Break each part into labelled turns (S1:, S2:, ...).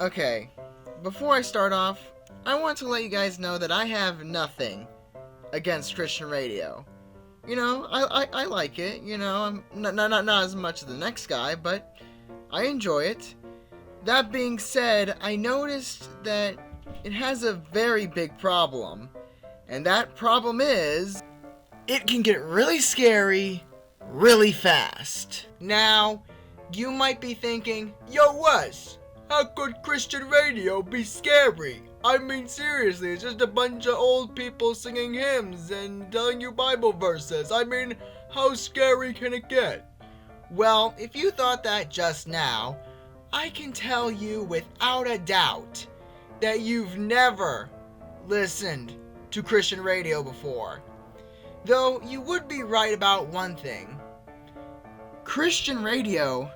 S1: Okay, before I start off, I want to let you guys know that I have nothing against Christian radio. You know, I like it, you know, I'm not as much as the next guy, but I enjoy it. That being said, I noticed that it has a very big problem, and that problem is, it can get really scary really fast. Now, you might be thinking, yo Wes, how could Christian radio be scary? I mean, seriously, it's just a bunch of old people singing hymns and telling you Bible verses. I mean, how scary can it get? Well, if you thought that just now, I can tell you without a doubt that you've never listened to Christian radio before. Though you would be right about one thing. Christian radio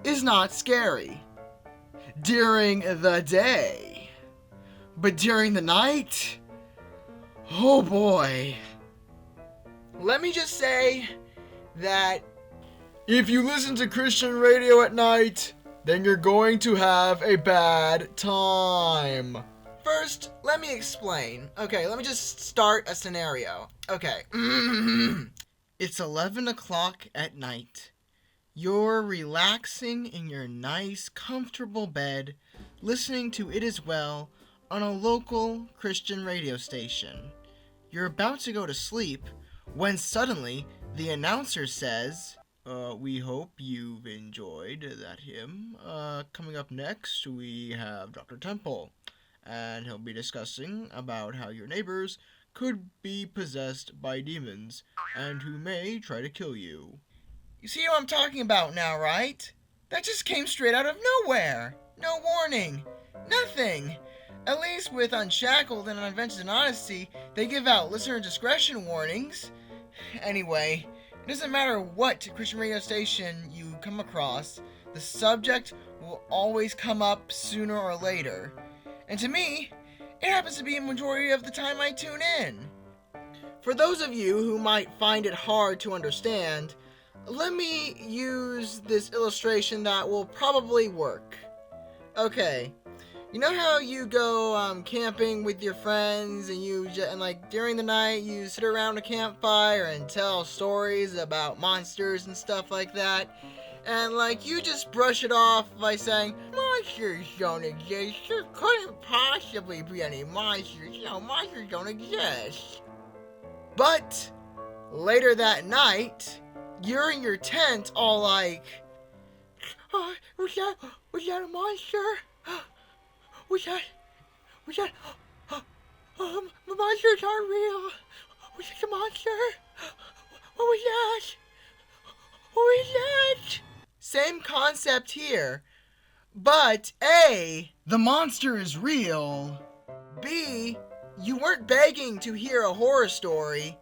S1: is not scary during the day. But during the night, oh boy. Let me just say that if you listen to Christian radio at night, then you're going to have a bad time. First, let me explain. Okay, let me just start a scenario. Okay. It's 11 o'clock at night. You're relaxing in your nice, comfortable bed, listening to It Is Well on a local Christian radio station. You're about to go to sleep when suddenly the announcer says, we hope you've enjoyed that hymn. Coming up next, we have Dr. Temple, and he'll be discussing about how your neighbors could be possessed by demons and who may try to kill you. You see what I'm talking about now, right? That just came straight out of nowhere. No warning. Nothing. At least with Unshackled and Adventures+In+Odessy, they give out listener discretion warnings. Anyway, it doesn't matter what Christian radio station you come across, the subject will always come up sooner or later. And to me, it happens to be a majority of the time I tune in. For those of you who might find it hard to understand, let me use this illustration that will probably work. Okay. You know how you go camping with your friends and like during the night you sit around a campfire and tell stories about monsters and stuff like that? And like you just brush it off by saying, monsters don't exist. There couldn't possibly be any monsters. You know, monsters don't exist. But later that night, you're in your tent all like, was that a monster? Was that, monsters aren't real. Was it a monster? What was that? What was that? Same concept here, but A, the monster is real, B, you weren't begging to hear a horror story,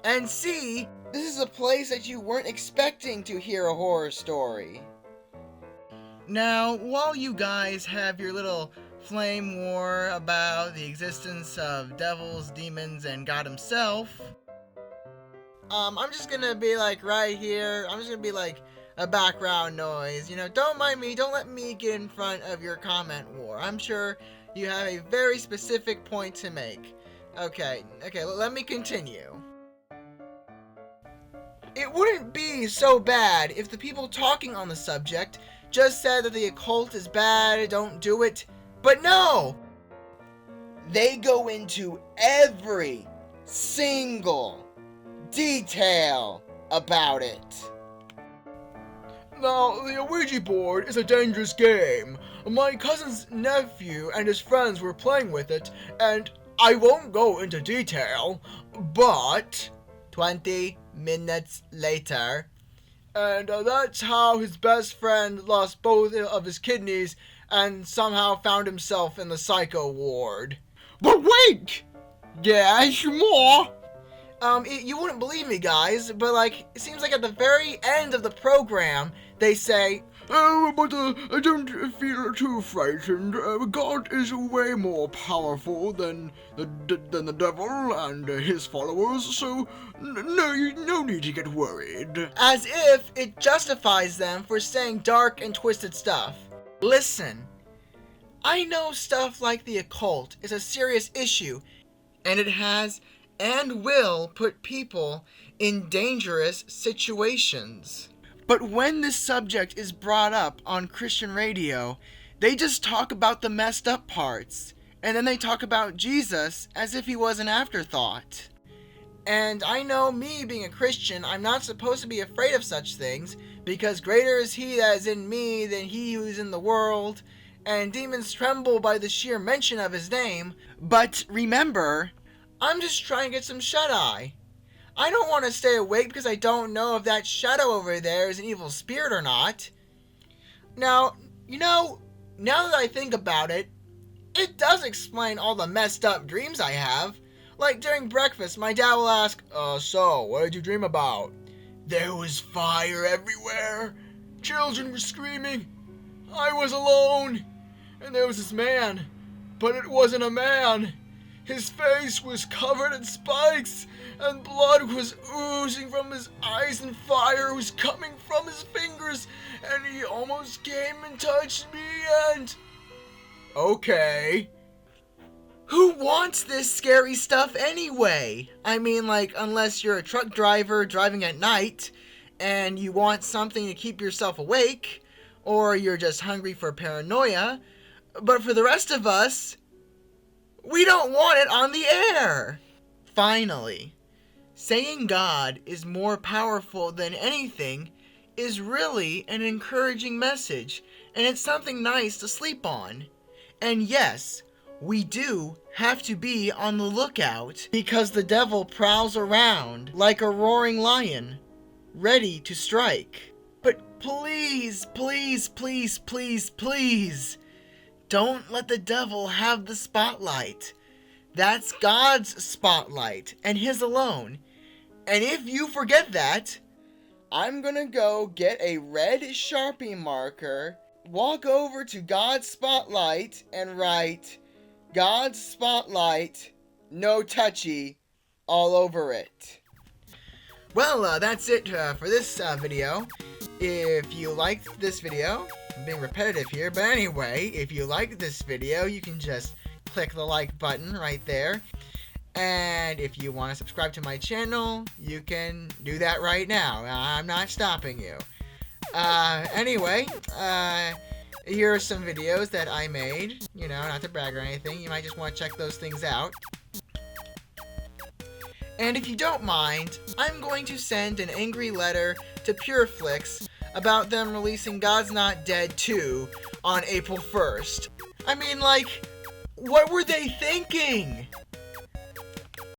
S1: and C, this is a place that you weren't expecting to hear a horror story. Now, while you guys have your little flame war about the existence of devils, demons, and God himself, I'm just gonna be like right here, I'm just gonna be like a background noise, you know, don't mind me, don't let me get in front of your comment war. I'm sure you have a very specific point to make. Okay, let me continue. It wouldn't be so bad if the people talking on the subject just said that the occult is bad, don't do it. But no! They go into every single detail about it. Now, the Ouija board is a dangerous game. My cousin's nephew and his friends were playing with it, and I won't go into detail, but 20 minutes later, and that's how his best friend lost both of his kidneys and somehow found himself in the psycho ward. But wait! Yes, more! You wouldn't believe me, guys, but like, it seems like at the very end of the program, they say, oh, but I don't feel too frightened. God is way more powerful than the devil and his followers, so no need to get worried. As if it justifies them for saying dark and twisted stuff. Listen, I know stuff like the occult is a serious issue, and it has and will put people in dangerous situations. But when this subject is brought up on Christian radio, they just talk about the messed up parts, and then they talk about Jesus as if he was an afterthought. And I know, me being a Christian, I'm not supposed to be afraid of such things, because greater is he that is in me than he who is in the world, and demons tremble by the sheer mention of his name. But remember, I'm just trying to get some shut-eye. I don't want to stay awake because I don't know if that shadow over there is an evil spirit or not. Now, now that I think about it, it does explain all the messed up dreams I have. Like during breakfast, my dad will ask, so, what did you dream about? There was fire everywhere. Children were screaming. I was alone. And there was this man. But it wasn't a man. His face was covered in spikes. And blood was oozing from his eyes. And fire was coming from his fingers. And he almost came and touched me and... Okay. Who wants this scary stuff anyway? I mean, like, unless you're a truck driver driving at night and you want something to keep yourself awake, or you're just hungry for paranoia. But for the rest of us, we don't want it on the air. Finally, saying God is more powerful than anything is really an encouraging message, and it's something nice to sleep on. And yes, we do have to be on the lookout, because the devil prowls around like a roaring lion, ready to strike. But please, please, please, please, please, don't let the devil have the spotlight. That's God's spotlight, and his alone. And if you forget that, I'm gonna go get a red Sharpie marker, walk over to God's spotlight, and write, God's spotlight, no touchy, all over it. Well, that's it for this video. If you liked this video, I'm being repetitive here, but anyway, if you liked this video, you can just click the like button right there. And if you want to subscribe to my channel, you can do that right now. I'm not stopping you. Anyway, here are some videos that I made. You know, not to brag or anything. You might just want to check those things out. And if you don't mind, I'm going to send an angry letter to Pureflix about them releasing God's Not Dead 2 on April 1st. I mean, like, what were they thinking?